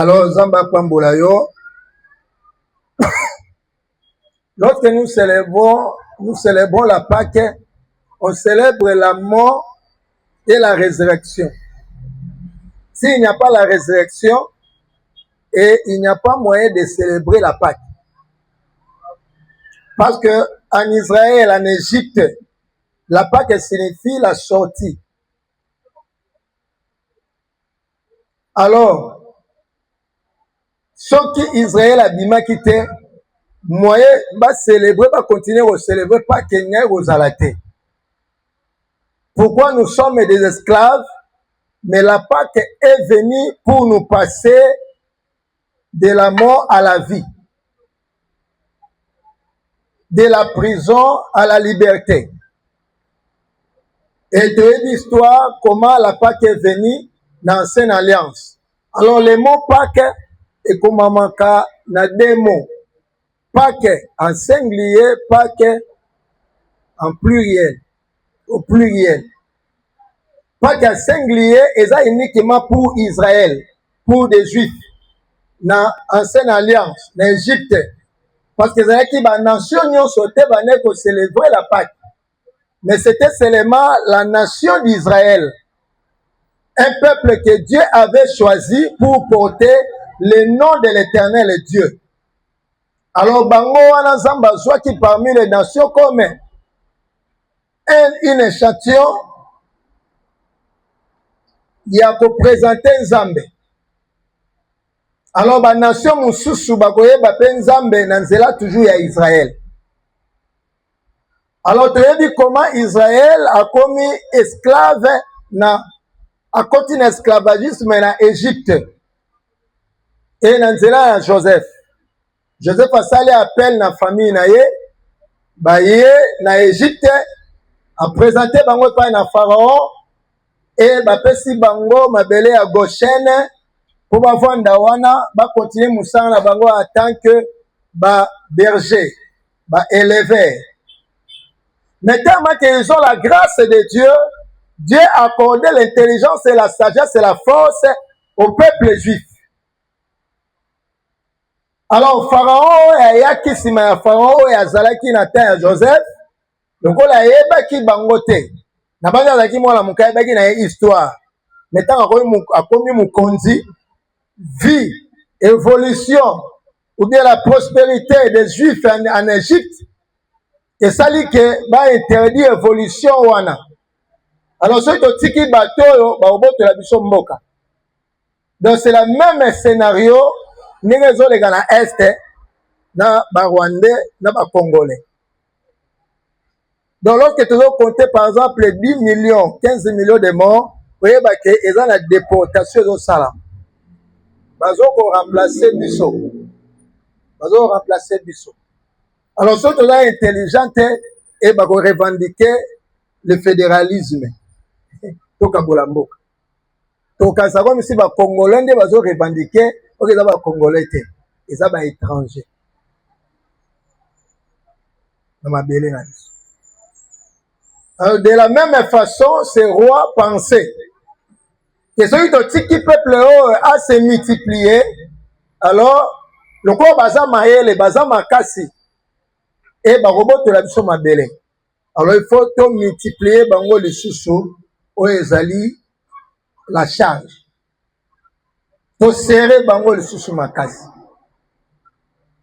Alors, Zamba Pambolayo, lorsque nous célébrons la Pâque, on célèbre la mort et la résurrection. S'il n'y a pas la résurrection, et il n'y a pas moyen de célébrer la Pâque. Parce que en Israël, en Égypte, la Pâque signifie la sortie. Alors, ce qui Israël a bima quitté, moyen va célébrer, va continuer à célébrer, pas Kenya aux alatés. Pourquoi nous sommes des esclaves, mais la Pâque est venue pour nous passer de la mort à la vie, de la prison à la liberté. Et de l'histoire, comment la Pâque est venue dans l'ancienne alliance. Alors, le mot Pâque est comme un manque na deux mots. Pâque en singulier, Pâque en pluriel, au pluriel. Pâque en singulier est uniquement pour Israël, pour des Juifs, dans l'ancienne alliance, dans l'Égypte. Parce que les nations ont sauté pour célébrer la Pâque. Mais c'était seulement la nation d'Israël. Un peuple que Dieu avait choisi pour porter le nom de l'Éternel Dieu. Alors, Bango wana Zamba qui parmi les nations comme un échantillon, il a représenté Nzambe. Alors, la nation Moussousou bakoye bape Nzambe nanzela toujours à Israël. Alors, tu as dit comment Israël a commis esclave a continué l'esclavagisme en Égypte. Et nanzela à Joseph. Joseph a salé appel na famille na ye, baye na Égypte, a présenté bango pa na Pharaon, et bapesi bango mabele à Goshen, pour bavanda wana, ba continuer moussana na bango en tant que ba berger, ba éleveur. Mais tellement qu'ils ont la grâce de Dieu, Dieu a accordé l'intelligence et la sagesse et la force au peuple juif. Alors, Pharaon et Yakisima ya Pharaon et Azalaki na ta ya Joseph, donc la yeba ki bangote. Na banga zaki mwana mukai baki na histoire. Mais tant akomi mukonzi, vie, évolution, ou bien la prospérité des Juifs en Égypte, et ça dit que ba interdit évolution wana. Alors, ceux qui tiki bateau, ba obote la biso mboka. Donc, c'est le même scénario. Nous sommes les Ghana Est, na Rwandais, na Congolais. Donc, lorsque tu dois compter, par exemple, 10 millions, 15 millions de morts, vous voyez qu'ils ont la déportation au Salam. Ils ont remplacé Bissot. Ils ont remplacé Bissot. Alors, ceux qui sont intelligents, ils vont revendiquer le fédéralisme. Donc, ça comme si les Congolais ils ont revendiqué. Ok, ça va Congolais et ça va étranger. Alors, de la même façon, ces rois pensaient que celui qui peuple a se multiplié. Alors, le quoi baza maele, baza makasi et barobo te la biso mabele. Alors, il faut tout multiplier bango les sous au ezali la charge. Pour serrer bango le sous makasi.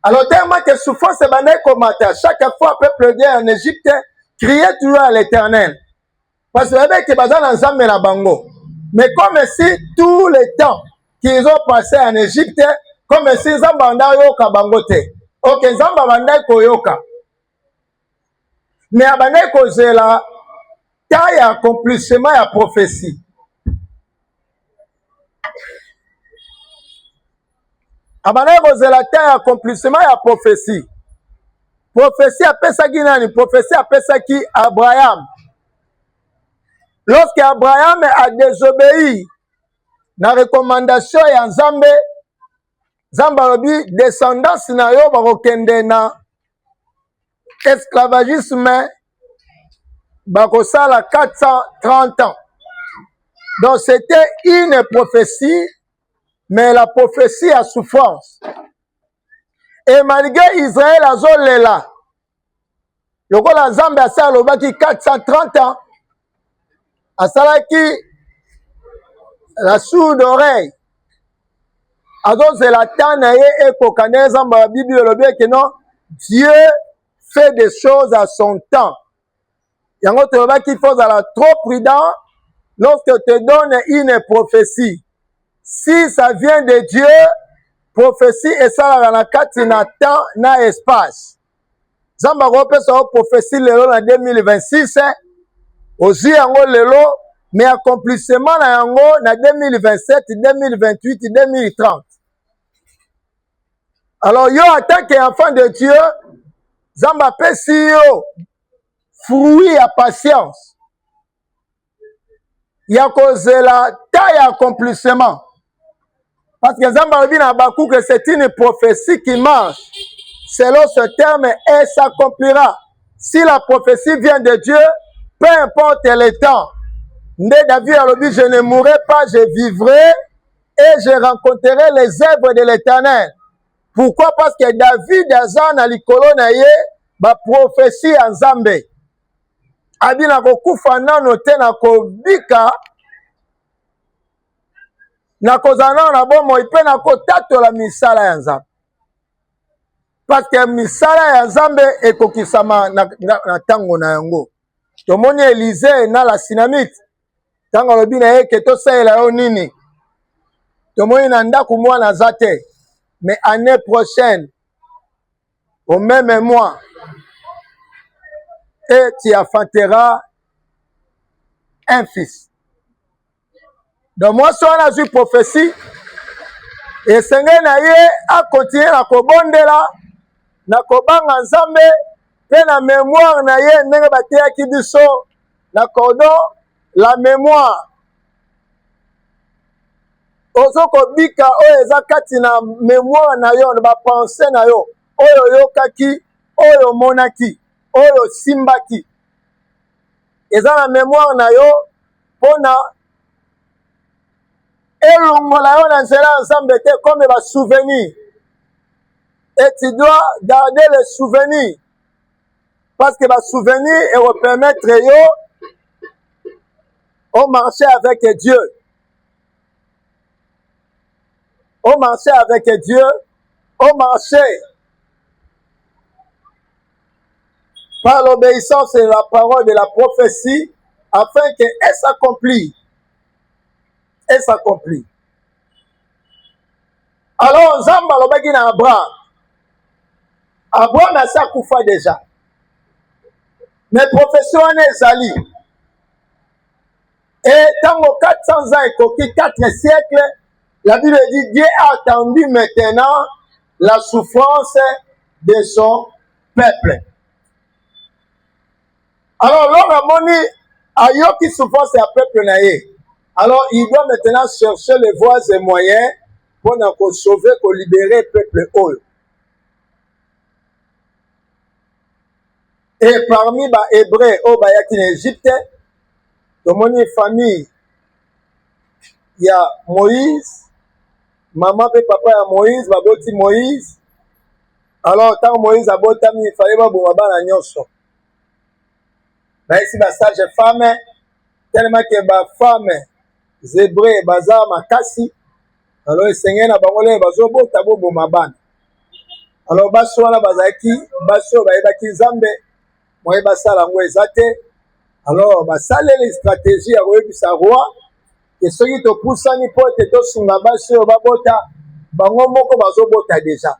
Alors, tellement que souffrance est bandée comme à chaque fois, le peuple vient en Égypte, criait toujours à l'Éternel. Parce que bazan ensemble na bango. Mais comme si tout le temps qu'ils ont passé en Égypte, comme si Zambanda yoka bangote. Ok, Zambanda koyoka. Mais abandé c'est la taille accomplissement et prophétie. Abandé c'est la taille accomplissement et prophétie. Prophétie appelle ça qui nani? Prophétie appelle ça qui Abraham. Lorsque Abraham a désobéi na recommandation ya Nzambe, Nzambe lobi descendance na yo bakokende na esclavagisme bakosala 430 ans. Donc c'était une prophétie mais la prophétie a souffrance. Et malgré Israël azolela, lokola Nzambe asala lobaki 430 ans, asalaki la sourde oreille, azozela temps na ye ekoka nde Nzambe ya Bible elobi que non, Dieu fait des choses à son temps. Yango tolobaki il faut être trop prudent lorsque te donne une prophétie. Si ça vient de Dieu, prophétie esalaka na kati na temps na espace. Nzambe akopesa yo prophétie lelo na 2026 ozwi yango lelo, mais accomplissement na yango na 2027, 2028, 2030. Alors yo en tant qu'enfant de Dieu, Nzambe apesi yo fruit ya patience. Ya kozela ta ya accomplissement. Parce que Nzambe alobi na Habakkuk que c'est une prophétie qui marche. Selon ce terme, elle s'accomplira. Si la prophétie vient de Dieu, peu importe le temps. Nde David alobi, je ne mourrai pas, je vivrai et je rencontrerai les œuvres de l'Éternel. Pourquoi? Parce que David aza na likolo na ye ba prophétie ya Nzambe. Abi na kokufa nano te na kobika na kozana na bomoi mpe na kotatola misala ya Nzambe. Parce que misala ya Nzambe ekokisama na tango na yango. Tomoni Élisée na la Sunamite. Tango alobi na ye ke tosalela yo nini. Tomoni na ndako mwana aza te. Mais année prochaine, au même mois, et tu enfanteras un fils. Donc moi, si on a vu prophétie, et Seigneur na ye a continué na kobondela, na kobanga Nzambe, pe na mémoire na ye ndenge bateyaki biso na cordon la mémoire. Ozo kobika oyo eza kati na mémoire na yo, na ba pensée na yo, oyo yokaki, oyo monaki, oyo simbaki. Eza na mémoire na yo pona elongola yo na nzela Nzambe te comme ba souvenir. Et tu dois garder les souvenirs. Parce que ba souvenir et va permettre yo au marcher avec Dieu. Au marcher avec Dieu, au marcher par l'obéissance de la parole de la prophétie, afin qu'elle s'accomplisse. Elle s'accomplit. Alors, Nzambe alobaki na Abraham. Abraham a sa koufa déjà. Mais prophétie wana ezali. Et tango 400 ans ekoki 4 siècles, la Bible dit Dieu a attendu maintenant la souffrance de son peuple. Alors, l'homme a yoki souffrance à peuple naïe. Alors, il doit maintenant chercher les voies et moyens pour nous sauver, pour libérer le peuple haut. Et parmi les Hébreux, qui en Égypte, dans mon famille, il y a Moïse, maman et papa à Moïse, baboti Moïse. Alors, tant Moïse a botami, il fallait pas boire la nyonso. Mais ici, la sage femme, tellement que la femme, Zébré, Baza, Makasi, alors le Seigneur n'a pas volé, Bazo, Tabo, Bomaban. Alors, Basso, la Bazaki, Basso, Baïbaki, Zambe, moi, Bassa, la Mouezate. Alors, Bassale, les stratégies, à Roé, sa roi, et ceux qui te poussent, ni pote, et tous, Sunga, Basso, Babota, Bango, Moko, Bazo, Bota, déjà.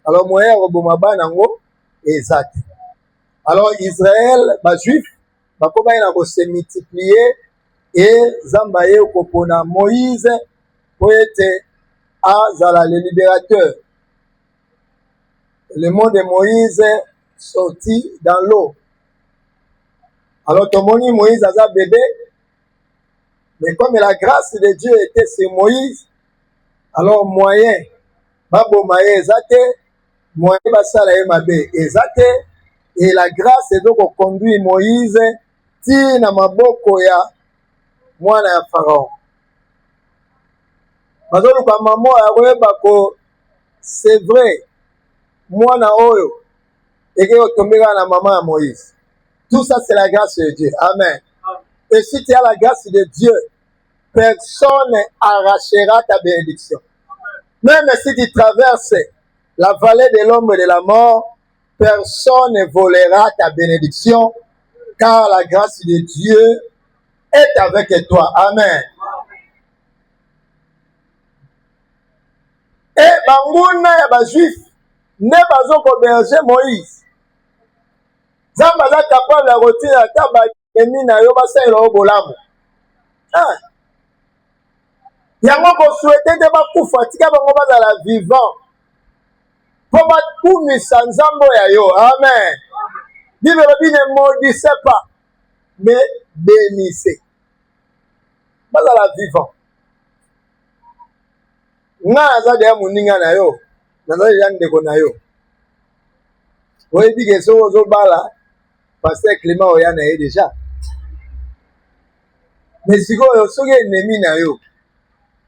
Alors, moi, Bomaban, Ango, et Zate. Alors, Israël, les Juifs, ils se multiplier et Zambaye Okopona Moïse pour être le libérateur. Le monde de Moïse sorti dans l'eau. Alors, tout le monde, Moïse a un bébé, mais comme la grâce de Dieu était sur Moïse, alors, moyen, Babo Maé Zate, moyen, Basala Mabe Zate, et la grâce est donc conduit Moïse ti na maboko ya mwana ya Pharaon. bazoluka maman akoyeba ko c'est vrai mwana oyo eke otombeka na maman ya Moïse. Tout ça c'est la grâce de Dieu. Amen. Et si tu as la grâce de Dieu, personne n'arrachera ta bénédiction. Même si tu traverses la vallée de l'ombre de la mort, personne ne volera ta bénédiction, car la grâce de Dieu est avec toi. Amen. Et banguna ya ba juif ne bazoko berger Moïse. Zamba za capable de retirer ata ba emi na yo basalela o bolamu. Yango ko souhaiter de bakufa tika bango bazala vivant. Po bakumisa nzambo ya yo. Amen. Bible ne maudissez pas, mais bénissez. Bazala vivant. Nga aza de muninga na yo. Naza ya ndeko na yo. Oyebi ke so ozo bala Pasteur Clément oya na ye déjà. Mais sikoyo soki ennemi na yo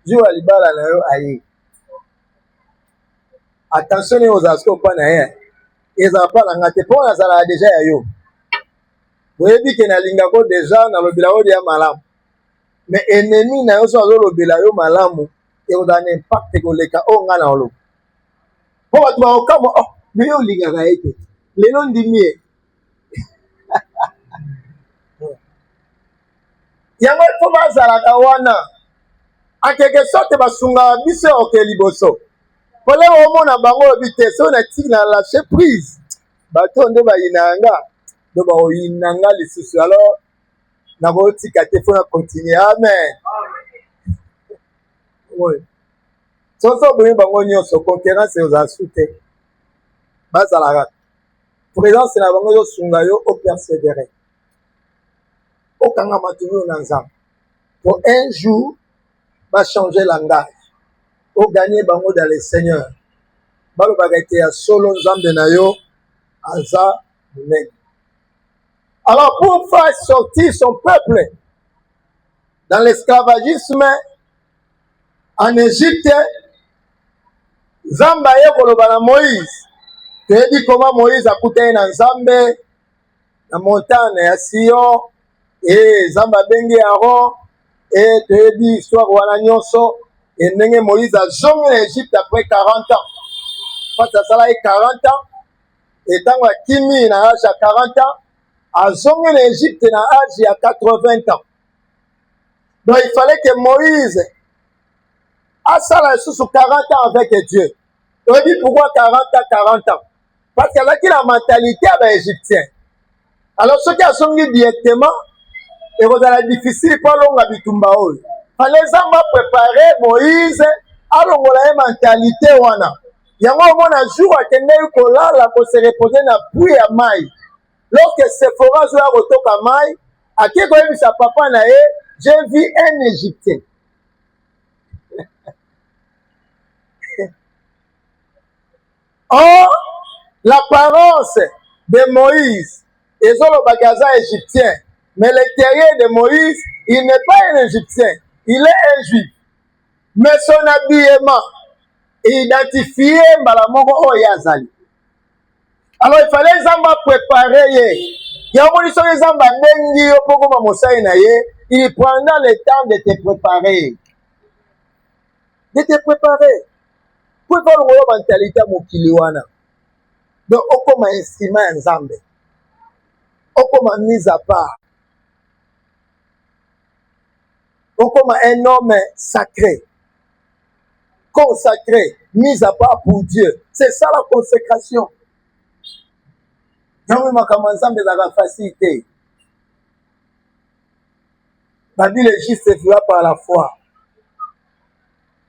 jour ya libala na yo aye. Attention aux asko pa na ye. Ezala pa na nga te mpo nazala déjà ya yo. Oyebi ke nalinga ko déjà nalobela yo ya malamu. Mais ennemi na yo so azolobela yo malamu ekozala na impact koleka oyo nga na oloba. Mpo bato bakokama me yo olingaka ye te. Lelo ndimi ye. Yango fo bazalaka wana akeke sote basungaka biso oke liboso po lelo omona bango oyebi te so natiki na lâcher prise bato nde bayinanga ndo bakoyinanga lisusu alors nakotika te fo na continue. Amen. Soso boyi bango nyonso concurrence ozala su te bazalaka présence na bango ezosunga yo opersévérer okanga matunu na nzambe pour un jour va changer langage au gagner bango dans le Seigneur balobaka ete ya solo nzambe na yo aza munene. Alors pour faire sortir son peuple dans l'esclavagisme en Égypte, Nzambe aye koloba na Moïse. Toyebi comment Moïse akutani na Nzambe na montagne ya Sion. Et Nzambe abengi Aaron. Et toyebi histoire wana nyonso. Et ndenge Moïse azongi na Égypte après 40 ans. Parce que ça 40 ans. Et tango akimi na âge ya 40 ans. Azongi na Égypte na âge ya 80 ans. Donc il fallait que Moïse asala sous 40 ans avec Dieu. On dit pourquoi 40 ans? Parce qu'elle a la mentalité avec les Égyptiens. Alors ceux qui sont directement, et vous allez difficile pour l'onga bitumba. Fallait zamba préparer Moïse à l'ongola mentalité wana. Yango mona jour à kende kola la ko se reposer na pluie à mai. Lorsque Sephora zo rotoka mai, aki ko yebisa papa na ye, j'ai vu un Égyptien. Or, l'apparence de Moïse est le bagage égyptien. Mais l'intérieur de Moïse, il n'est pas un Égyptien. Il est un Juif. Mais son habillement est identifié par la mort Oyazali. Alors, il fallait Zamba préparer. Il prendra le temps de te préparer. De te préparer. Pour faire une mentalité mokili wana. Donc okoma instrument ya Nzambe. Okoma mise à part. Okoma un homme sacré. Consacré, mis à part pour Dieu. C'est ça la consécration. Donc makama Nzambe la facilité. La vie est juste fera par la foi.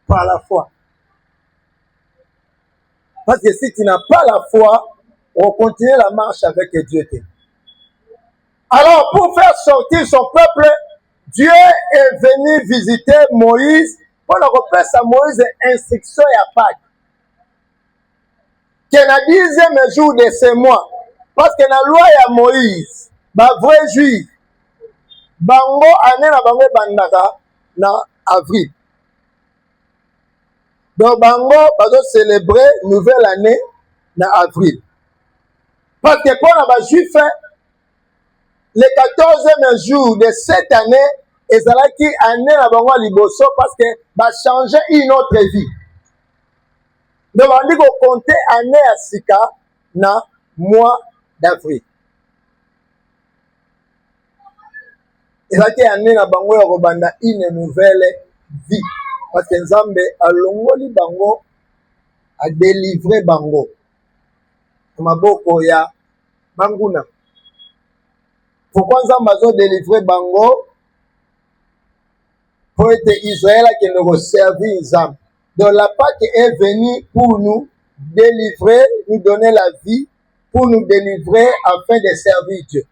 Par la foi. Parce que si tu n'as pas la foi, on continue la marche avec Dieu. Alors, pour faire sortir son peuple, Dieu est venu visiter Moïse pour le repère à Moïse instruction et à Pâques. Que le 10e jour de ce mois, parce que la loi de Moïse, ba vrai juif, bango année na bango bandaka na avril. Donc bango bazo célébrer nouvelle année na avril. Parce que pour les juifs, le 14e jour de cette année, ezalaki année na bango liboso parce que va changer une autre vie. Donc on dit qu'on compter année à sika na mois d'avril. Ezalaki année na bango ya kobanda une nouvelle vie parce que Nzambe alongoli bango a délivrer bango maboko ya banguna. Pourquoi Nzambe azo délivrer bango? Pour être Israël qui nous servir Nzambe. Donc la Pâque est venue pour nous délivrer, nous donner la vie, pour nous délivrer afin de servir Dieu.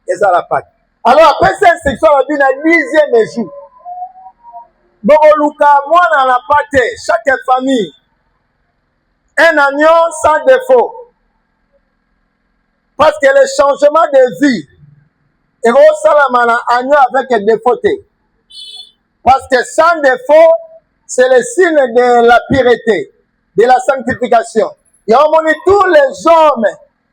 Et ça la Pâque. Alors après cette section, on a dit le 10e jour. Bon, Luka, moi dans la Pâque, chaque famille, un agneau sans défaut. Parce que le changement de vie, et un agneau avec des défauts. Parce que sans défaut, c'est le signe de la pureté, de la sanctification. Il y a tous les hommes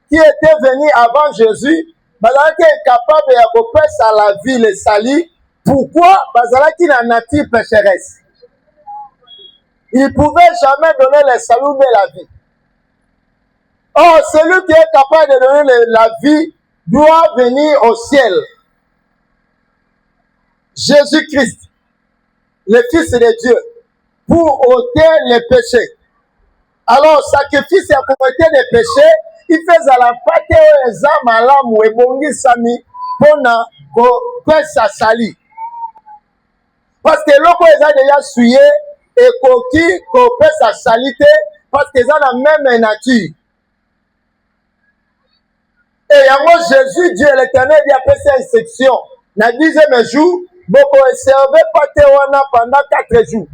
qui étaient venus avant Jésus, ils étaient capables de passer à la vie, les salis. Pourquoi? Parce qu'ils ont une nature pécheresse. Ils ne pouvaient jamais donner le salut de la vie. Or, celui qui est capable de donner la vie doit venir au ciel. Jésus-Christ, le Fils de Dieu, pour ôter les péchés. Alors, sacrifice à côté des péchés, il fait à la pâte aux âmes à l'âme ou ebongi sami pour sa sali. Parce que l'eau qu'ils ont déjà souillé et qui fait sa salité, parce qu'ils ont la même nature. Et en moi, Jésus, Dieu l'Éternel, il a fait cette instruction. Dans le 10e jour, beaucoup servaient Patéwana pendant 4 jours.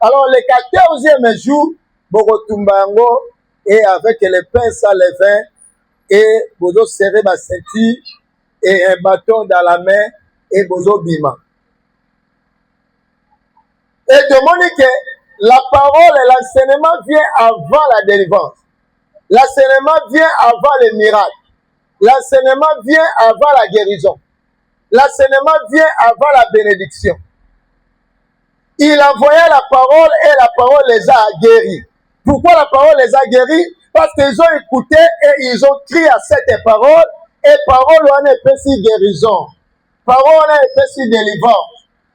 Alors, le 14e jour, beaucoup tumbango et avec le pain sans le vin et beaucoup serrer ma ceinture et un bâton dans la main et beaucoup bima. Et demandez que la parole et l'enseignement vient avant la délivrance. L'enseignement vient avant le miracle. L'enseignement vient avant la guérison. L'enseignement vient avant la bénédiction. Il envoyait la parole et la parole les a guéris. Pourquoi la parole les a guéris? Parce qu'ils ont écouté et ils ont crié à cette parole et parole en est si guérison. Parole en est si délivrance.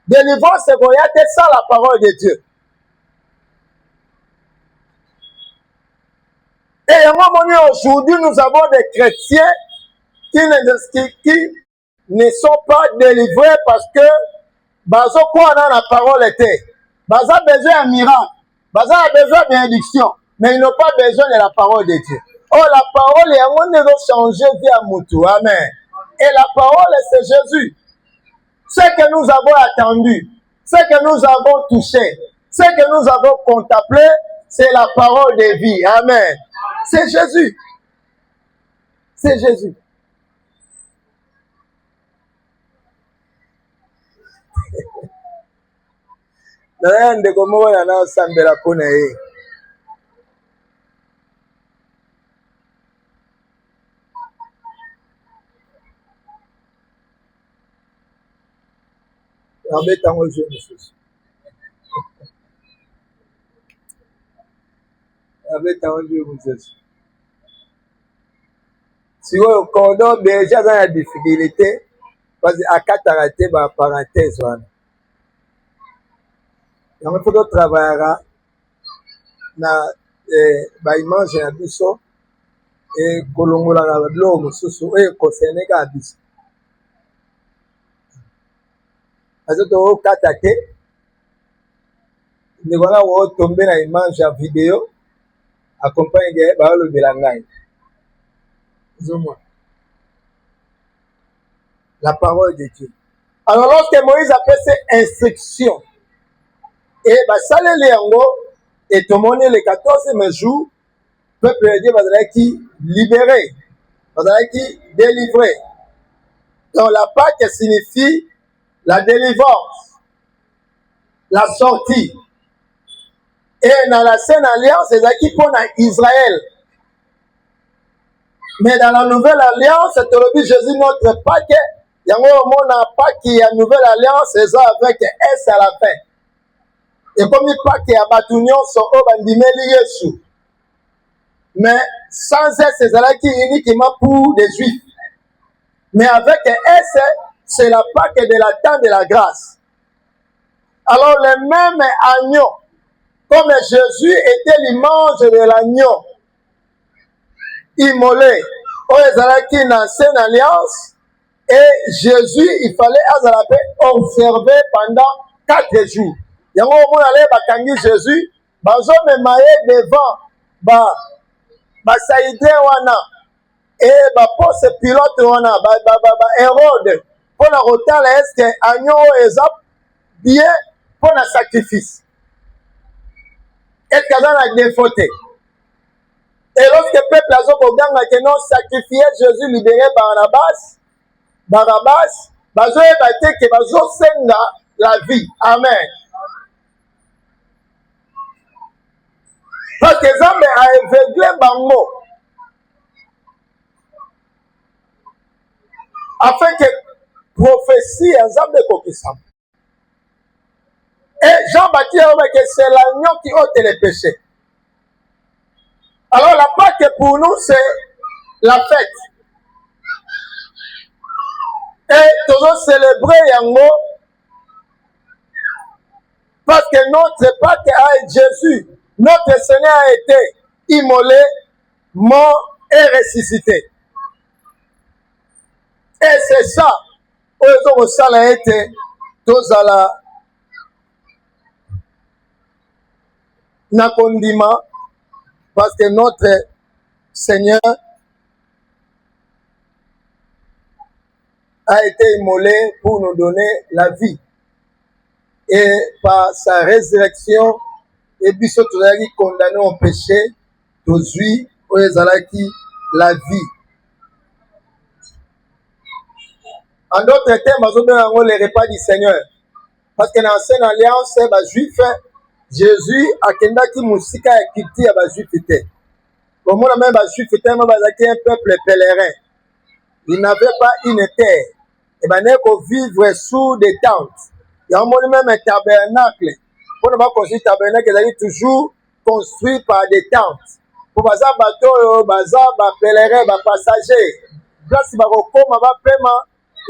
Délivrance, c'est qu'on y a ça la parole de Dieu. Et à un moment donné, aujourd'hui, nous avons des chrétiens qui ne sont pas délivrés parce que bazo quoi dans la parole était. Bazo a besoin d'un miracle. Bazo a besoin d'une bénédiction. Mais ils n'ont pas besoin de la parole de Dieu. Oh, la parole est on ne doit changer via Moutou. Amen. Et la parole, c'est Jésus. Ce que nous avons attendu, ce que nous avons touché, ce que nous avons contemplé, c'est la parole de vie. Amen. C'est Jésus. C'est Jésus. Ndeko moko na osambela mpona ye. Abetango jeu mosusu. Abetango jeu mosusu. Sikoyo cordon déjà aza na difficulté parce que akataka te ba parenthèse wana. Yango fo totravaillaka na baimage na biso ekolongolaka biloko mosusu oyo ekosene kaka biso. Azo tokokata te ndeko wana kotombe na image ya video accompagne ke baolobela ngai. La parole de Dieu. Alors lorsque Moïse a fait ses instructions, et basaleli yango et tomoni le 14e jour, peuple de Dieu bazalaki libéré, bazalaki délivré. Donc la Pâque signifie la délivrance, la sortie. Et dans la Sainte Alliance, c'est ça qui pour Israël. Mais dans la Nouvelle Alliance, c'est le Jésus notre Pâques. Il y a un moment qui y a Nouvelle Alliance, c'est ça avec S à la fin. Et comme il Pâques, il y a Batunion, son Obandimeli Yesu. Mais sans S, c'est ça qui est uniquement pour les Juifs. Mais avec S, c'est la Pâque de la temps de la grâce. Alors, le même agneau, comme Jésus était l'image de l'agneau, immolé, qui dans l'ancienne alliance, et Jésus, il fallait observer pendant 4 jours. Il y a un moment où Jésus, me maillé devant, Saïdé wana, et poste pilote wana, Hérode, pour la route, est-ce que agneau est bien pour le sacrifice? Est-ce qu'il y a des fautes? Et lorsque le peuple a dit que non sacrifié Jésus libéré Barabbas, la vie. Amen. Parce que Zambé a aveuglé Bango. Afin que prophétie à Zambé Kokisam. Et Jean-Baptiste a dit que c'est l'agneau qui ôte les péchés. Alors la Pâque pour nous, c'est la fête. Et toujours célébrer Yango. Parce que notre Pâque a été Jésus. Notre Seigneur a été immolé, mort et ressuscité. Et c'est ça. Où ça a été tous à la Nakondima. Parce que notre Seigneur a été immolé pour nous donner la vie. Et par sa résurrection, et puis surtout condamné au péché, aujourd'hui, la vie. En d'autres termes, on les repas du Seigneur. Parce que dans l'ancienne alliance, les Juifs, Jésus a kendaki musika ya kiti ya Juif était. Comme on a même Juif était, même un peuple pèlerin. Il n'avait pas une terre. Et ben, il vivre sous des tentes. Il y a même un tabernacle. Pour ne pas construire un tabernacle, il est toujours construit par des tentes. Pour que les bateaux, les pèlerins, les passagers, il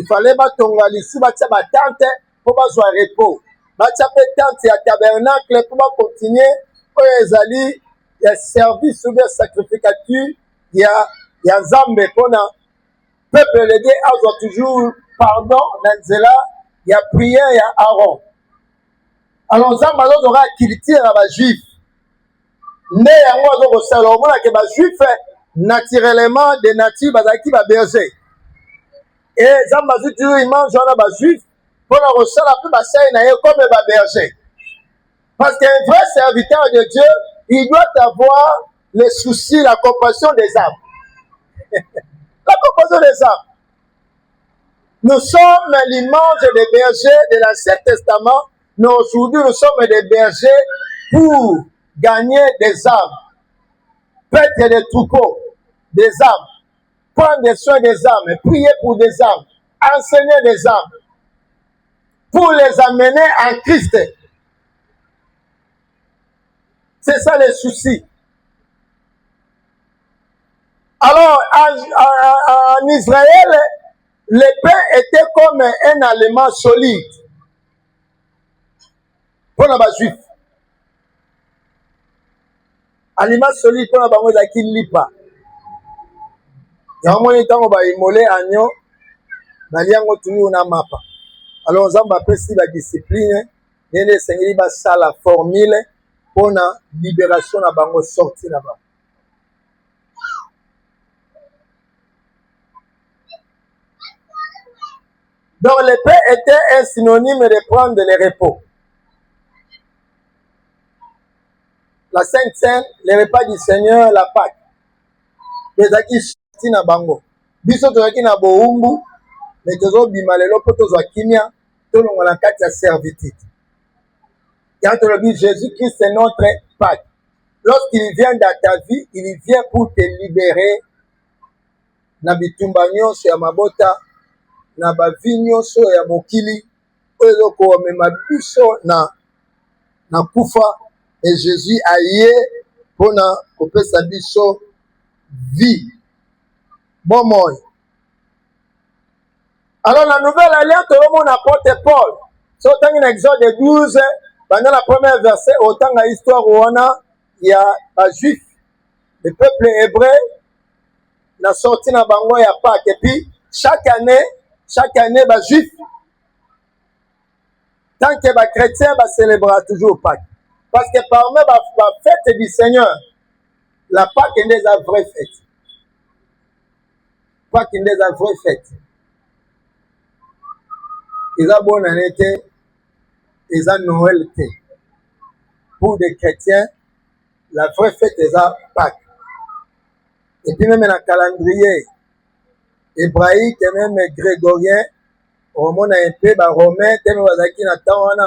fallait que les tentes pour avoir repos. Il y a tabernacle pour continuer. Il y a service ou bien sacrificature. Il y a Zambé pour le peuple de Dieu a toujours pardon. Il y a prière, il y a Aaron. Alors Zambé aura culture à les Juifs. Mais il y a des Juifs naturellement de nature qui va berger. Et Zambé toujours il mange les Juifs. Pour la recevoir la plus basse, comme un berger. Parce qu'un vrai serviteur de Dieu, il doit avoir le souci, la compassion des âmes. La compassion des âmes. Nous sommes l'image des bergers de l'Ancien Testament, mais aujourd'hui nous sommes des bergers pour gagner des âmes, paître des troupeaux, des âmes, prendre soin des âmes, prier pour des âmes, enseigner des âmes, pour les amener en Christ. C'est ça le souci. Alors, en Israël, le pain était comme un aliment solide pour les Juifs. Aliment solide pour les gens qui ne lisent pas. Il y a un moment où on va immoler agneau, on va toujours na mapa. Alors, on va appeler la discipline, et le Seigneur va faire la formule pour la libération de la sortie là-bas. Donc, le pain était un synonyme de prendre le repos. La Sainte Seine, le repas du Seigneur, la Pâque. Les acquis sortis na bango. Biso tozaki na boumbu, mais tozo bimalelo po tozwa kimia, tolongola kati ya servitude. Quand on dit Jésus-Christ est notre Pâques. Lorsqu'il vient dans ta vie, il vient pour te libérer. Na bitumba nyonso ya mabota, na bavi nyonso ya mokili, oyo komema biso na kufa, et Jésus aye pona kopesa biso vie. Bon moi. Alors la nouvelle alliance, on apporte Paul. So dans Exode 12, pendant la première verset, autant la histoire où il y a un juif, le peuple hébreu, la sortie na bango ya Pâques. Et puis chaque année, les juifs, tant que les chrétiens, célébrera toujours Pâques. Parce que parmi la fête du Seigneur, la Pâques est des vraies fêtes. Pâques est des vraies fêtes. Ils ont bonne année, ils ont Noël. Pour des chrétiens, la vraie fête est Pâques. Et puis même dans le calendrier hébraïque et même grégorien, on a un peu de romain, tellement qu'ils ont une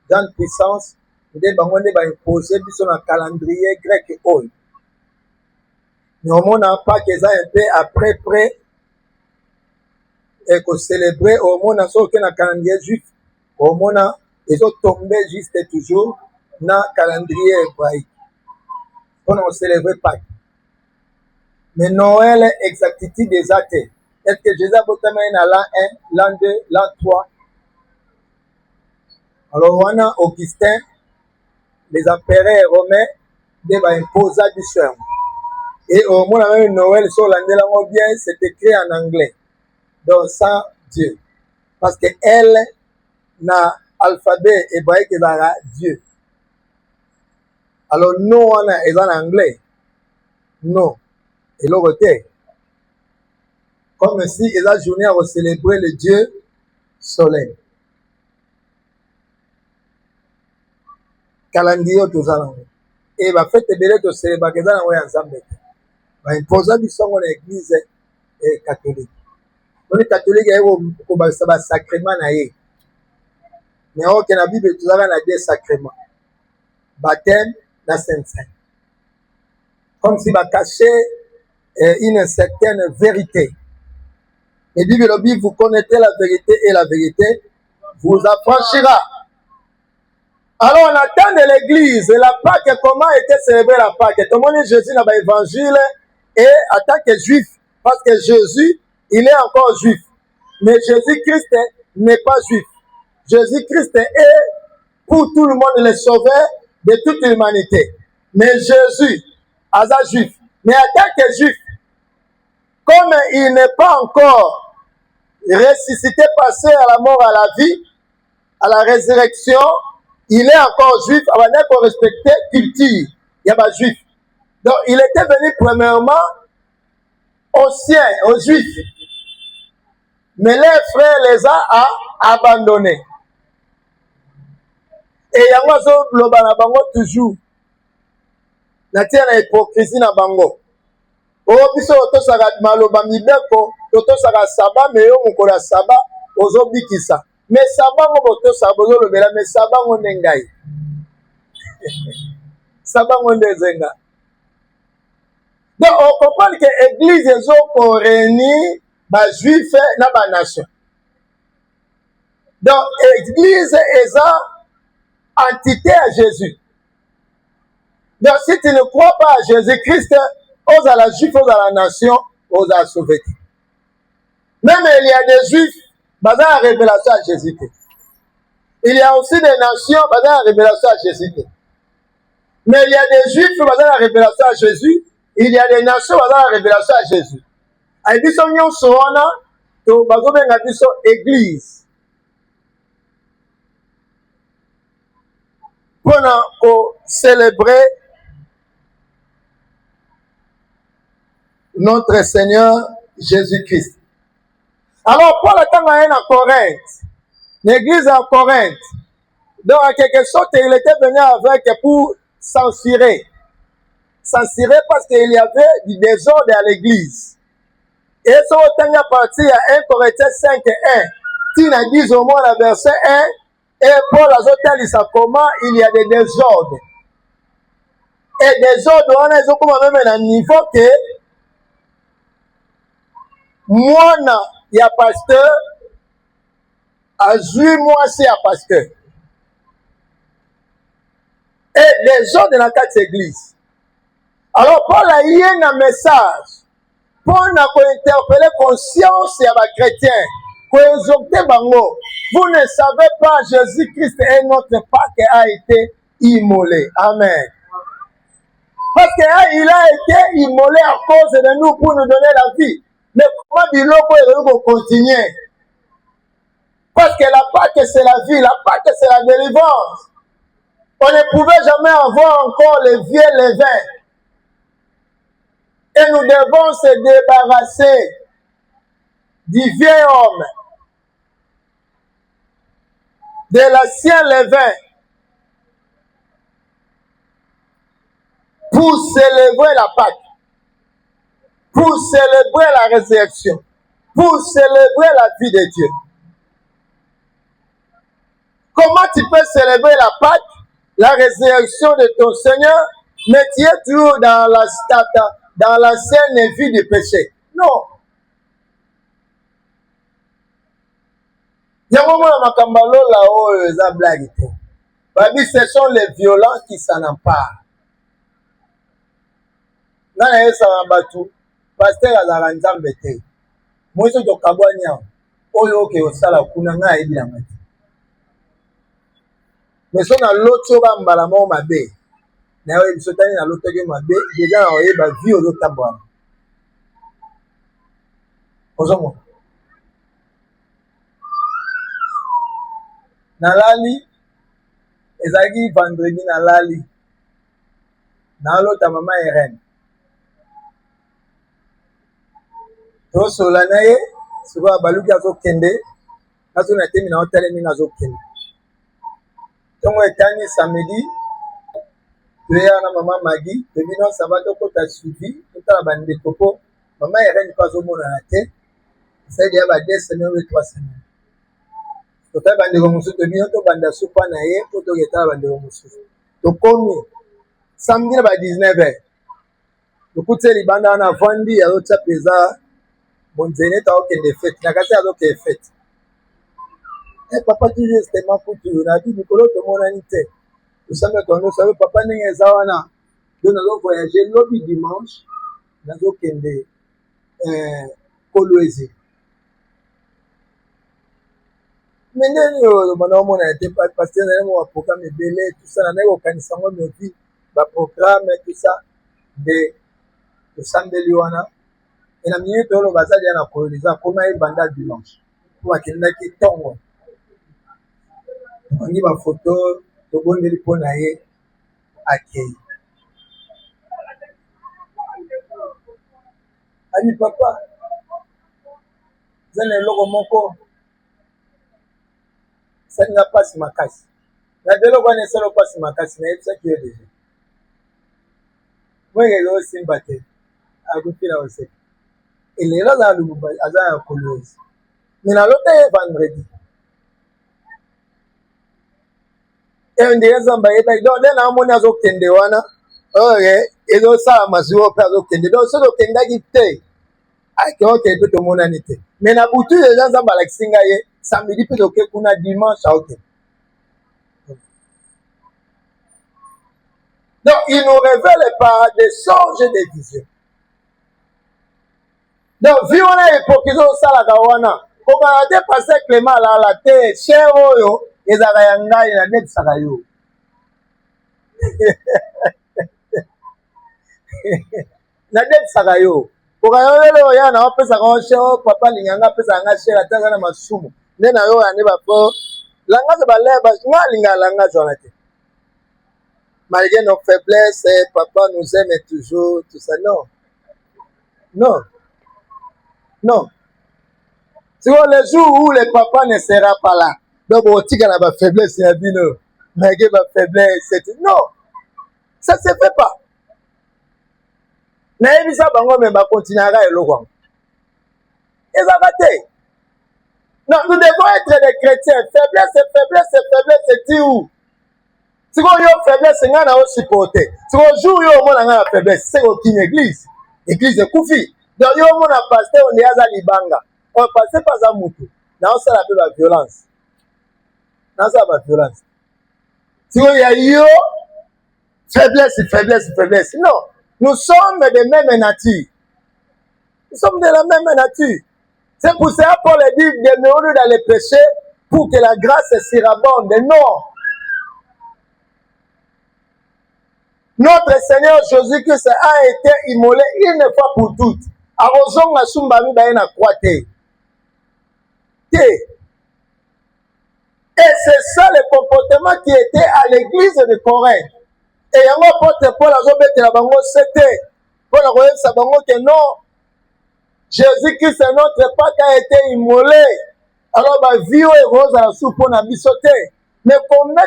grande puissance, ils ont imposé sur le calendrier grec et old. Mais on n'a pas qu'ils ont un peu après près et qu'on célébrer au monde a sorti dans le calendrier juif. Au monde ils ont tombé juste toujours dans le calendrier hébraïque. On célèbre Pâques. Mais Noël, exactitude des athées. Est-ce que Jésus a voté dans l'an 1, l'an 2, l'an 3? Alors, on a Augustin, les empereurs romains, devaient imposer du soir. Et au moins, même Noël, sur l'année bien, c'est écrit en anglais. Donc, sans Dieu. Parce que elle, n'a alphabet hébraïque, est dans Dieu. Alors, nous, on est en anglais. Non. Et l'autre, comme si ils ont journée à célébrer le Dieu soleil. Calendrier tout ça. Et va faire te de célébrer dans la ensemble. Va imposer du son dans l'église catholique. Les catholiques ont un sacrement. Mais au la Bible, tout ça, on a des sacrements. Baptême, la Sainte-Sainte. Comme si va cacher une certaine vérité. Et Bible, vous connaissez la vérité et la vérité vous affranchira. Alors on attend de l'église, la Pâque, comment était célébrée la Pâque? Tout le monde Jésus dans l'évangile et en tant que juif, parce que Jésus, il est encore juif. Mais Jésus-Christ n'est pas juif. Jésus-Christ est pour tout le monde le sauveur de toute l'humanité. Mais Jésus, as juif, mais en tant que juif, comme il n'est pas encore ressuscité, passé à la mort, à la vie, à la résurrection, il est encore juif, avant de respecter culture. Il y a pas juif. Donc, il était venu premièrement aux siens, aux juifs. Mais les frères les a abandonnés. Et il y a un bango toujours. Il y a une hypocrisie dans bango. Oh, biso otosaka maloba mibeko, otosaka saba meyo mukola saba ozobikisa. Mais saba ngo otosaka bozolobela mais saba ngo ndengai. Saba ngo ndezenga. Donc on comprend que l'église est réunie ba juifs na ba nation. Donc l'église est entité à Jésus. Donc si tu ne crois pas à Jésus-Christ, aux à la juif, aux à la nation, aux à la sauver. Même il y a des juifs basés à la révélation à Jésus-Christ. Il y a aussi des nations basées à la révélation à Jésus-Christ. Mais il y a des juifs basés à la révélation à Jésus. Il y a des nations basées à la révélation à Jésus. A dit son yon soana, to bazo ben a dit son église. Pour célébrer notre Seigneur Jésus-Christ. Alors, Paul est en Corinthe, l'église en Corinthe. Donc, en quelque sorte, il était venu avec pour censurer. Censurer parce qu'il y avait du désordre à l'église. Et ça, on est parti à 1 Corinthiens 5 et 1. S'il a dit au moins la verset 1, et Paul a dit comment il y a des désordres. Et des ordres, ils ont comme même un niveau que moi, il y a pasteur, à 8 mois, c'est un pasteur. Et les ordres de la 4 églises. Alors, Paul a eu un message pour interpeller conscience et les chrétiens. Vous ne savez pas, Jésus-Christ est notre Pâque a été immolé. Amen. Parce qu'il a été immolé à cause de nous pour nous donner la vie. Mais comment dire continuer? Parce que la Pâque c'est la vie, la Pâque c'est la délivrance. On ne pouvait jamais avoir encore les vieux levains. Et nous devons se débarrasser du vieil homme, de l'ancien levain, pour célébrer la Pâque, pour célébrer la résurrection, pour célébrer la vie de Dieu. Comment tu peux célébrer la Pâque, la résurrection de ton Seigneur, mais tu es toujours dans l'ancienne vie du péché? Non. Il y a un moment où ce sont les violents qui s'en emparent. Nana yesa batu pasteur azala nzambe te moiso to kabwanya oyo ke osala kuna nga ebila ngati mais so na loto ba mbala mo mabe na yo biso tani na loto ke mabe déjà na oyeba vie ozo tambwa ozomo na lali ezaki vendredi na lali na lota mama Irene tosola na ye soki baluki azokende nazo na temi na otelemi nazokende ntongo etani samedi toya na mama Magi tobi non ça va tokota suivi totala bandeko po mama Irene mpo azomonana te esaidi ya ba 2 semaines ou 3 semaines totala bandeko mosusu tobi no tobanda supa na ye po toketala bandeko mosusu tokomi samedi na ba 19h tokuteli libanda wana avandi azotya mpenza bonzene taokende fete na kati azokende fete papa toujours justement kutu na bi mikolo tomonani te tosambela tondo sabe papa ndenge eza wana do nazovoyage lobi dimanche nazokende Kolwezi me ndeni oyo bana omona ete paster na yango baprogramme ebele tosala naye kokanisa ngo novi baprogramme tusa nde tosambeli wana ena minute oyo bazali ya na koloniza akoma ebanda dimanche po bakendaki ntongo tobangi bafoto tobondeli mpo na ye akei abi papa eza na eloko moko esalinga mpasi makasi na biloko wana esala mpasi makasi nayebisaki yo deja moyeke osimba te akufila oseka elelo aza na lububa aza na Kolwezi me nalota ye vendredi ndenge nzambe ayebaki donc nde naamoni azokende wana oye ezosala mazwi oyo mpe azokende donc soki okendaki te akokende mpe tomonani te me na butu deja nzambe alakisi ngai ye samedi mpe toke kuna dimanche aokende. Donc il nous révèle par des songes et des visions. Donc vi wana hypocrisie osalaka wana kokanga te pasteur Clément alala te cher oyo ezalaka ya ngai nadebisaka yo nadebisaka yo kokanga lelo oya na opesaka o cher papa alinganga apesaka nga cher ata aza na masumu nde na yo yande bapo langage baleba nga alingaka langage wana te malgré nos faiblesses papa nous aime toujours tout ça non non non. C'est le jour où le papa ne sera pas là. Donc, on tient la faiblesse, c'est un bino. Mais ma faiblesse, c'est... Non. Ça ne se fait pas. Mais il continuera à le voir. Ils ont raté. Non, nous devons être des chrétiens. Faiblesse, c'est où? Si vous avez faiblesse, vous avez supporté. Si vous avez une faiblesse, c'est une église. L'église de Koufi. Donc, vous avez un pasteur, on est à Libanga. On passe pas à Moutou. Non, ça la violence. Non, ça la violence. Si vous avez faiblesse. Non. Nous sommes de même nature. Nous sommes de la même nature. C'est pour ça Paul dit demeurez dans les péchés pour que la grâce surabonde. Non. Notre Seigneur Jésus-Christ a été immolé une fois pour toutes. Arrosons la sumbami na croité. Et c'est ça le comportement qui était à l'église de Corinthe. Et il y a un apôtre Paul a bango c'était Paul a bango que non. Jésus-Christ notre Pâque a été immolé. Alors ma vie est rose à la soupe pour la bissoter. Mais comment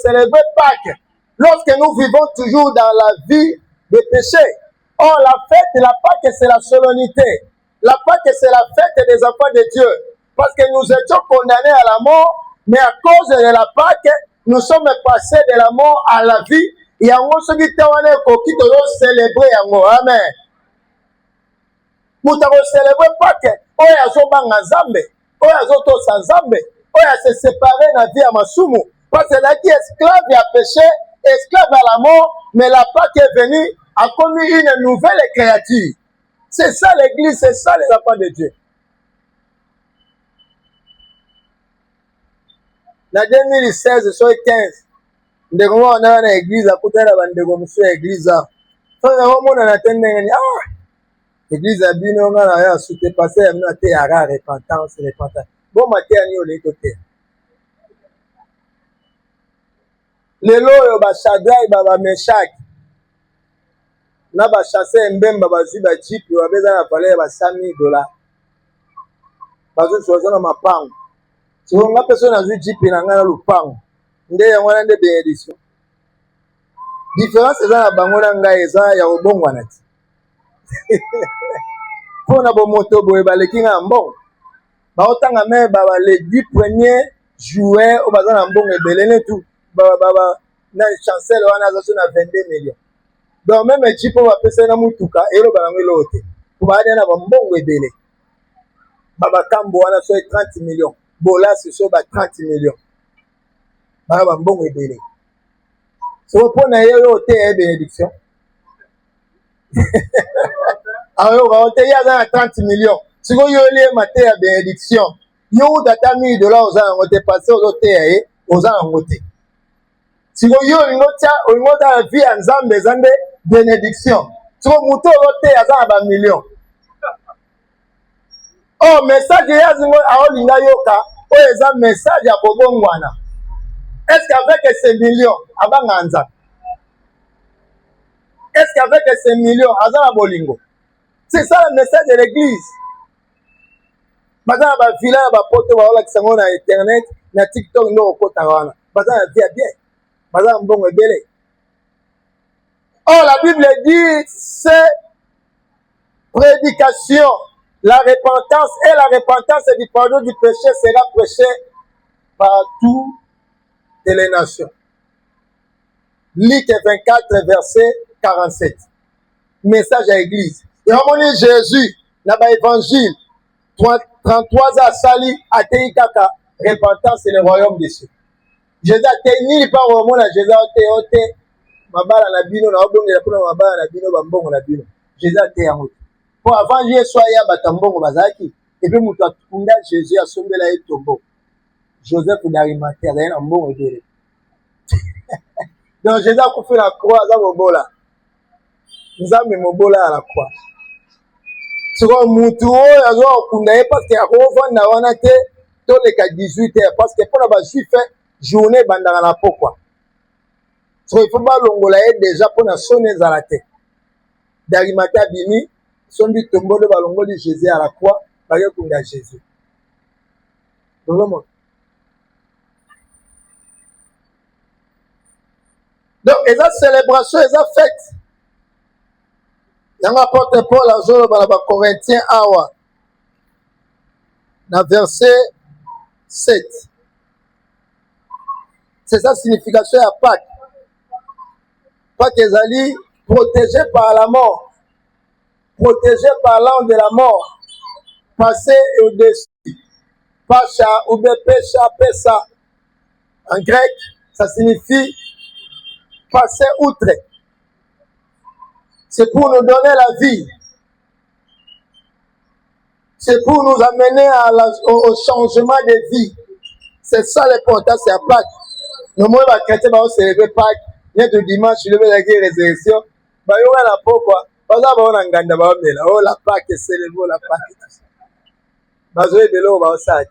célébrer Pâques lorsque nous vivons toujours dans la vie de péché? Or, la fête de la Pâque, c'est la solennité. La Pâque, c'est la fête des enfants de Dieu. Parce que nous étions condamnés à la mort, mais à cause de la Pâque, nous sommes passés de la mort à la vie. Et en gros, ceux qui ont célébré, amen. Nous avons célébré Pâques. Oh, il y a Zobanga Zambe. Oh, il y a Zotosa Zambe. Oh, il y a se séparer dans la vie à Masumu. Parce que là, qui est esclave à péché, esclave à la mort, mais la Pâque est venue, a commis une nouvelle créature. C'est ça l'église, c'est ça les enfants de Dieu. En 2016, sur 15, nous avons une église à côté de l'église. L'église a dit non, on a soutenu passé à une repentance. Bon, matin, on est côté. Les lois, Shadrach, Baba Meshach, n'a pas chassé un bem, Baba Zuba Jeep, ou a besoin de parler à $100,000. Parce que je suis dans ma pang. Si on a personne à Jeep, il y a un pang. Il y a une bénédiction. Différence, c'est dans la bangola, il y a un bon one. Pour na bon moto, boy, les kinga ambon. Ba otanga me baba les 10 premiers joueurs au bazan ambon et belene tout. Baba na chancel wana zo na 22 millions. Donc même Jeep va pesa na mutuka et lo balango lote. Pour ba na bambongo ebele. Baba Kambo wana so 30 millions. Bola c'est so ba 30 millions. Baba bambongo ebele. So pour na yo te bénédiction. Alors, on a 30 millions. Si vous avez maté à bénédiction, vous avez $1,000 aux passé aux hôtels, aux angotés. Si vous avez la vie en Zambé, bénédiction. Si vous avez l'hôtel à $1 million. Oh, message, il y a un yoka, oh, il y a un message à Bobongwana. Est-ce qu'avec ces millions, avant Anza? Est-ce qu'avec ces millions, à Bolingo? C'est ça le message de l'église. Maintenant, il y a des villas, des potes qui sont sur Internet, sur TikTok, nous avons bien. Maintenant, bon belé. Or, la Bible dit, c'est prédication. La repentance et la repentance du pardon du péché sera prêchée par toutes les nations. Luc 24, verset 47. Message à l'église. Et on dit Jésus, dans l'évangile, 33 ans sali, a été kaka, repentance c'est le royaume des cieux. Jésus a été ni pas au monde, Jésus a été, mabala na bino, na obonge la puna mabala na bino, bambongo na bino. Jésus a été en route. Pour avant, Jésus soit ya batambongo bazaki, et puis moutou a kunda Jésus a sombé la tombeau. Joseph d'Arimathée, rien en bon et donc Jésus a coupé la croix, à Mobola. Nous avons Mobola à la croix. Sur un moutou, il y a un parce qu'il y a un 18 heures. Parce que pour la juif, journée, bandana la pourquoi. So il faut pas l'ongola déjà pour la sonner à la tête. D'Arimathée Bini, son but tombeau de balongo de Jésus à la croix, par exemple, Jésus. Donc, et ça, célébration, et ça, fête. Dans l'apôtre Paul, dans le Corinthiens, dans verset 7. C'est ça signification à Pâques. Pâques ezali protégé par la mort, protégé par l'ange de la mort, passer au-dessus. Pacha ou Pesha, Pesa. En grec, ça signifie passer outre. C'est pour nous donner la vie. C'est pour nous amener au changement de vie. C'est ça l'important, c'est à Pâques. Nous, les chrétiens, nous célébrer Pâques. Nous, le dimanche, nous avons la résurrection. Nous avons la pourquoi. Parce que nous avons la Pâques, célébrer la Pâques. Nous avons de l'eau, nous avons ça.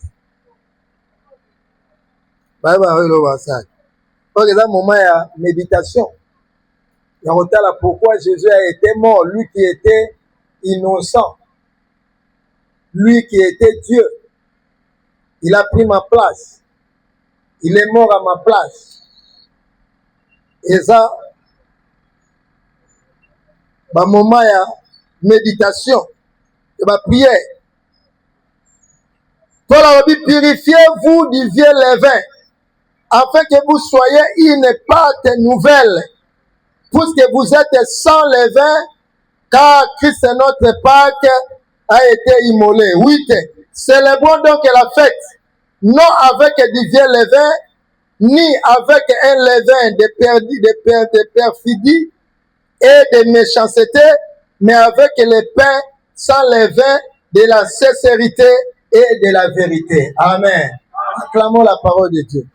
Nous avons ça. Donc, c'est un moment de méditation. Il y a pourquoi Jésus a été mort, lui qui était innocent, lui qui était Dieu. Il a pris ma place. Il est mort à ma place. Et ça, un moment de méditation, et ma prière. Paul a dit, purifiez-vous du vieux levain, afin que vous soyez une pâte nouvelle, puisque vous êtes sans levain, car Christ notre Pâque a été immolé. 8. Célébrons donc la fête, non avec du vieux levain, ni avec un levain de perfidie et de méchanceté, mais avec le pain sans levain de la sincérité et de la vérité. Amen. Acclamons la parole de Dieu.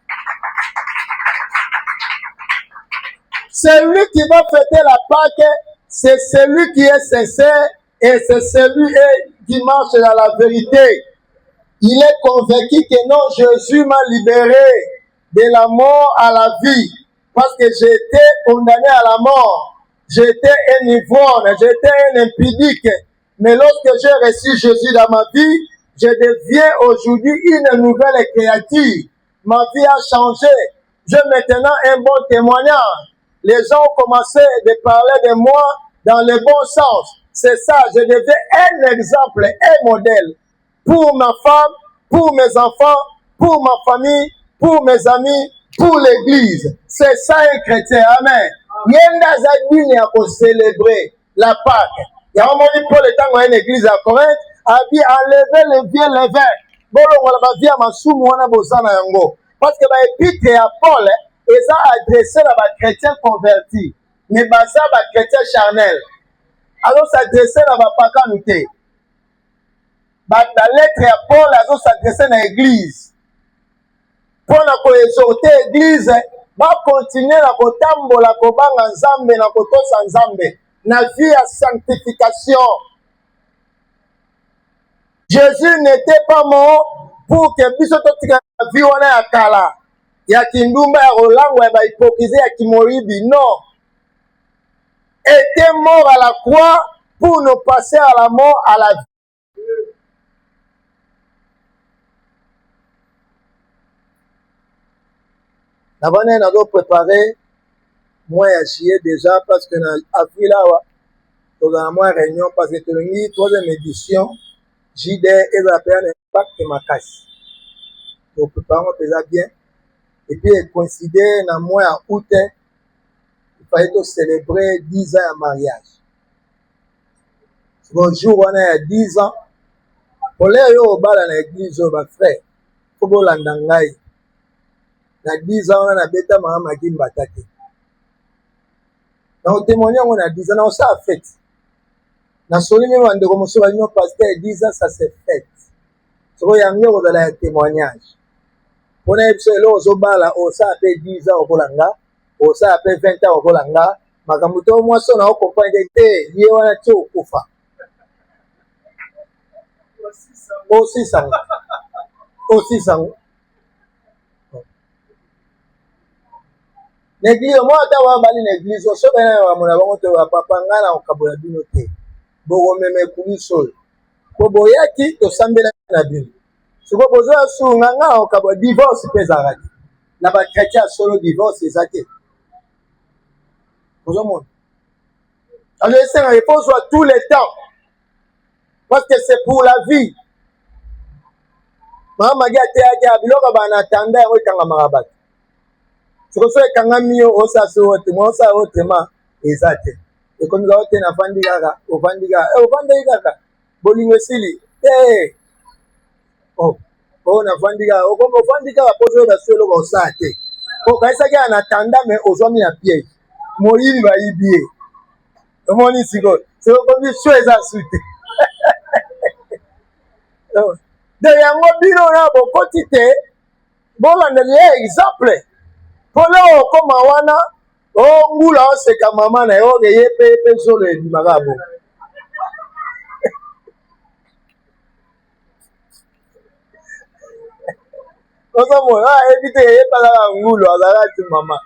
Celui qui va fêter la Pâque, c'est celui qui est sincère et c'est celui qui marche dans la vérité. Il est convaincu que non, Jésus m'a libéré de la mort à la vie parce que j'étais condamné à la mort. J'étais un ivrogne, j'étais un impudique. Mais lorsque j'ai reçu Jésus dans ma vie, je deviens aujourd'hui une nouvelle créature. Ma vie a changé. J'ai maintenant un bon témoignage. Les gens ont commencé de parler de moi dans le bon sens. C'est ça, je deviens un exemple, un modèle pour ma femme, pour mes enfants, pour ma famille, pour mes amis, pour l'église. C'est ça un chrétien. Amen. Yenda zadine à célébrer la Pâque. Il y a un moment pour le temps où une église à Corinthe a dit enlever le vieux levain. Bon, on va dire ma soumou on a besoin yango. Parce que l'épître à Paul est adressé à les chrétiens convertis, mais ça les chrétiens charnels. Alors s'adresser à la pacanité. La lettre à Paul a s'adressé à l'église. Pour la exhorter l'église, va continuer à kotambola kobanga nzambe na kotosa nzambe na vie à sanctification. Jésus n'était pas mort pour que biso totika vie wana ya kala ya kindumba ya rolango ya hypocrisie ya kimoribi. Non. Était mort à la croix pour nous passer à la mort à la vie. Avant de nous préparer, moi j'ai déjà parce que dans avril là, nous avons une réunion parce que nous avons une troisième édition, JD et la paix impact de ma casse. Nous préparons déjà bien. Et puis coïncider dans mois à août, il fallait célébrer 10 ans de mariage. Bonjour, on a 10 ans. Pour les gens qui sont dans l'église, frère, il faut que vous l'entendiez. Na 10 ans, on a bêta maman qui m'a attaqué. Dans le témoignage, on a 10 ans, on s'est fait. Dans ce livre, on a commencé à dire parce que 10 ans, ça s'est fait. C'est pour y amener au témoignage. On a dit que l'on s'est fait 10 ans au Kolanga, on s'est fait 20 ans au Kolanga, mais quand on a son compagnie de il y a un tout au fa. Aussi ça. Aussi ça. L'église, moi, je suis l'église, je suis papa, je suis binoté. Bogo meme kulisol. Bobo yaki to sambela na bino. Soko bozo su nganga okabo divorce pezaraki. Na ba chrétien solo divorce ezake. Bozo mon. Alors il faut jouer tout le temps. Parce que c'est pour la vie. Mama gate yaki abiloka bana tanda yo kanga marabat. C'est comme ça que quand on ça se moi ça autrement exact. Et comme on te na fandiga o fandiga bolingo sili eh oh na fandiga o comme fandiga poser la solo ko ça te ko kaisa ki en attendant mais aujourd'hui na pied moyibi ba yibie omoni siko c'est comme chose ça suite de yango bino na bokoti te bolandeli exemple pole okoma wana ngula oseka mama na yo ye pe solo ebimaka bo ozomona ebite eyebakaka ngulu azalaka ti mama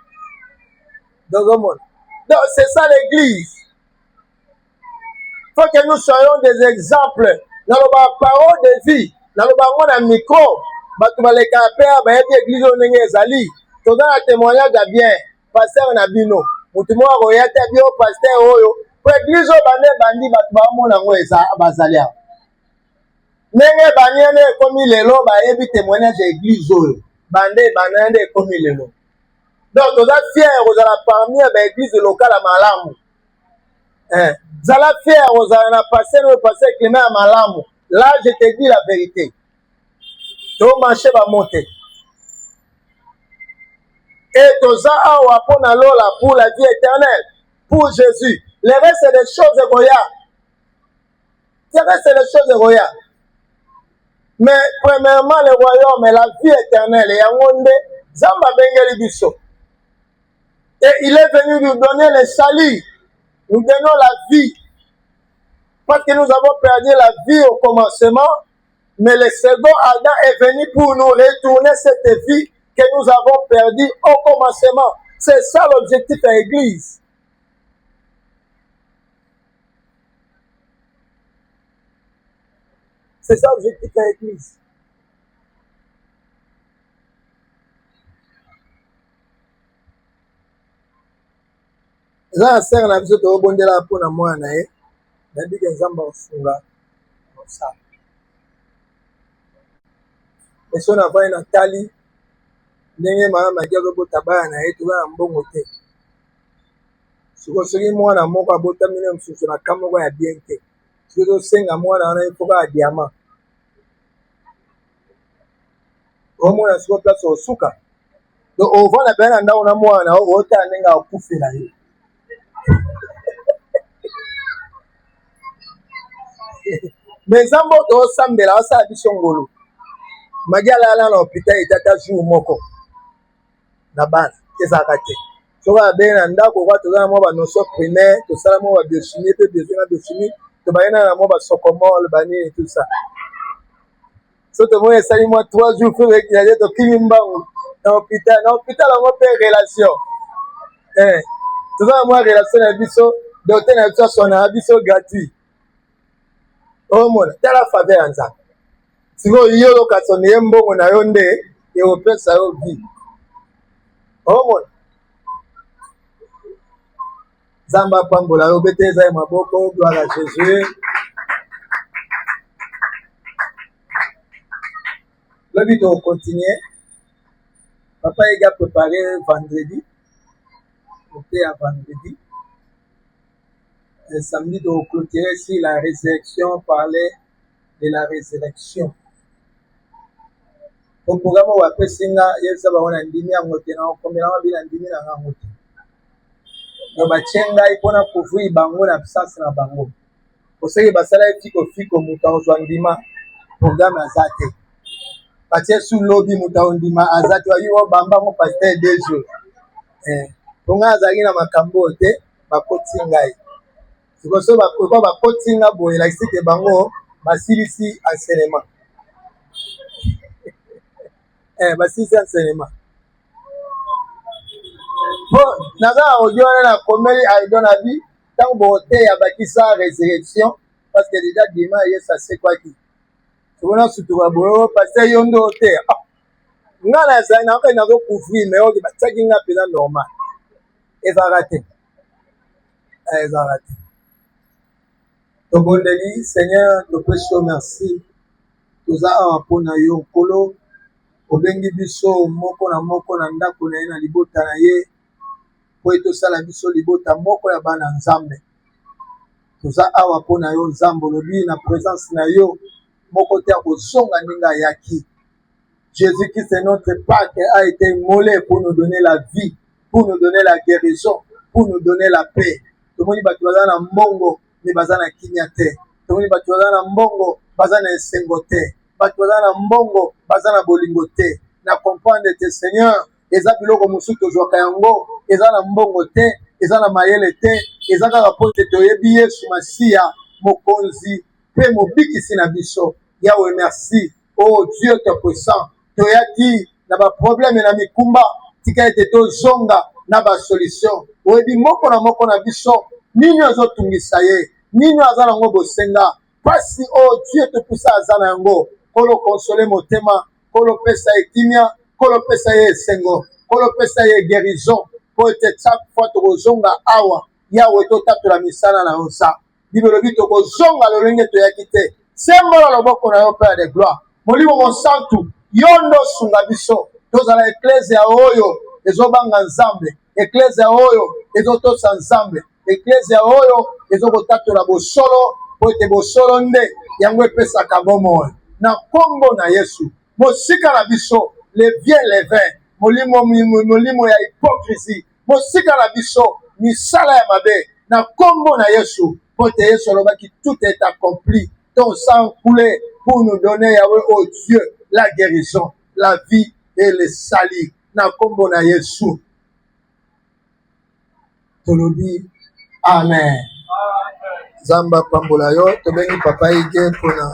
dozomona donc c'est ça l'église faut que nous soyons des exemples naloba parole de vie naloba ngo na micro bato balekaka mpe bayebi église oyo ndenge ezali toza na témoignage ya bien paster na bino motu moko akoya te bio paster oyo po église oyo bande bandi bato bamona yango bazali awa ndenge baniende ekomi lelo bayebi témoignage ya église oyo bande banende ekomi lelo donc toza fier kozala parmi ya baéglise lokale ya malamu zala fier kozala na paster oyo paster Clément ya malamu là je te dis la vérité tomarche bamote et toza awa mpona lola pour la vie éternelle pour Jésus le reste c'est des choses ekoya le reste c'est des choses ekoya mais premièrement le royaume et la vie éternelle yango nde Nzambe abengeli biso et il est venu nous donner le salut nous donnons la vie parce que nous avons perdu la vie au commencement mais le second Adam est venu pour nous retourner cette vie que nous avons perdue au commencement. C'est ça l'objectif de l'église. C'est ça l'objectif de l'église. Eza sert na biso tobondela mpona mwana na ye nayebi ke Nzambe akosunga mosala eso na vai natali ndenge mama maki azobota bana na ye toza na mbongo te soki mwana moko abotami ne mosusu na ka moko ya bien te soki tosenga mwana wana efoka ya diamant omona siko place osuka donc ovanda pene na ndako na mwana otala ndenge akufela ye mais Nzambe oyo tosambela asala biso ngolo magi alala na hôpital etata jour moko na bana ezalaka te soki abeye na ndako kwa toza na mwa banotion primaire tosala mwa babiochimie mpe besoin na biochimie tobayena na mwa basocomole banini tout ça so tomoni esali mwa 3 jours fe ekilade tokimi mbangu na hôpital yango mpe relation toza na mwa relation na biso docteur na biso asonaka biso gratuit omona tala faveur ya Nzambe sikoyo yo lokasoni ye mbongo na yo nde ekopesa yo vie omona Nzambe apambola yo bete eza ye maboko gloire à Jésus lobi tokocontinue papa ega préparé vendredi côté à vendredi et samedi toclôturer sur la résurrection parler de la résurrection au programme oyo apesi nga yebisa bango na ndimi yango te nakokomela ngo bina ndimi na ngango te donc batie ngai mpona couvrir bango na absence na bango oseki basala ye fikofiko moto akozwa ndima programme aza te batie su lobi moto akondima aza te bayi obamba ngo paster 2 jours mpo ngai azalaki na makambo oyo te bakoti ngai sikoso bakoko bakoti nga boye elakisi ke bango basilisi enseignement basilisi enseignement po naza na audio wana nakomeli aido na bi ntango booteya bakisa résurrection parce que déjà dima yesu asekwaki tokona sutuka boyo paster yo nde oteya nga nazali nakoki nazocouvrir mais oyo batiaki nga mpenza normal ezalaka te ezalaka te tobondeli Seigneur topesi yo merci toza awa mpona yo nkolo obengi biso moko na ndako na ye na libota na ye po etosala biso libota moko ya bana nzambe. Toza awa mpo na yo nzambe, olobi na présence na yo moko te akozonga ndenge ayaki. Jésus-Christ, notre Pâque, a été immolé pour nous donner la vie, pour nous donner la guérison, pour nous donner la paix. Tout le monde dit que na mbongo mais baza na kimia te. Tout le monde dit que na mbongo baza na esengo te. Bato na mbongo baza na bolingo te. Na comprendre te Seigneur, eza biloko mosusu tozwaka yango, eza na mbongo te, eza na mayele te, eza kaka po te toyebi Yesu Masiya mokonzi pe mobikisi na biso. Yahweh merci. Oh Dieu te puissant. Toyaki na ba problème na mikumba tika ete tozonga na ba solution. Oyebi moko na biso nini azotungisa ye, nini aza nango bosenga pasi. Oh Dieu te puissant aza na yango kolo consoler motema, kolo pesa ekimia, kolo pesa ye esengo, kolo pesa ye guérison po ete chaque fois tokozonga awa Yawe totatola misala na yosa bibolobi tokozonga lolenge toyaki te sembola loboko na yo Père de gloire molimo mosantu yondo sunga biso tozala eklezia oyo ezobanga nzambe, eklezia oyo ezotosa nzambe, eklezia oyo ezokotatola bosolo po ete bosolo nde yango epesaka bomoi na kombo na Yesu. Mosika na biso le bien le vin molimo ya hypocrisie, mosika na biso misala ya mabe na kombo na Yesu po ete Yesu alobaki tout est accompli. Ton sang coulé pour nous donner, Yahweh, oh Dieu, la guérison, la vie et le salut. Na kombo na Yesu. Tolobi. Amen. Zamba pambola yo, tobengi papa ige pona.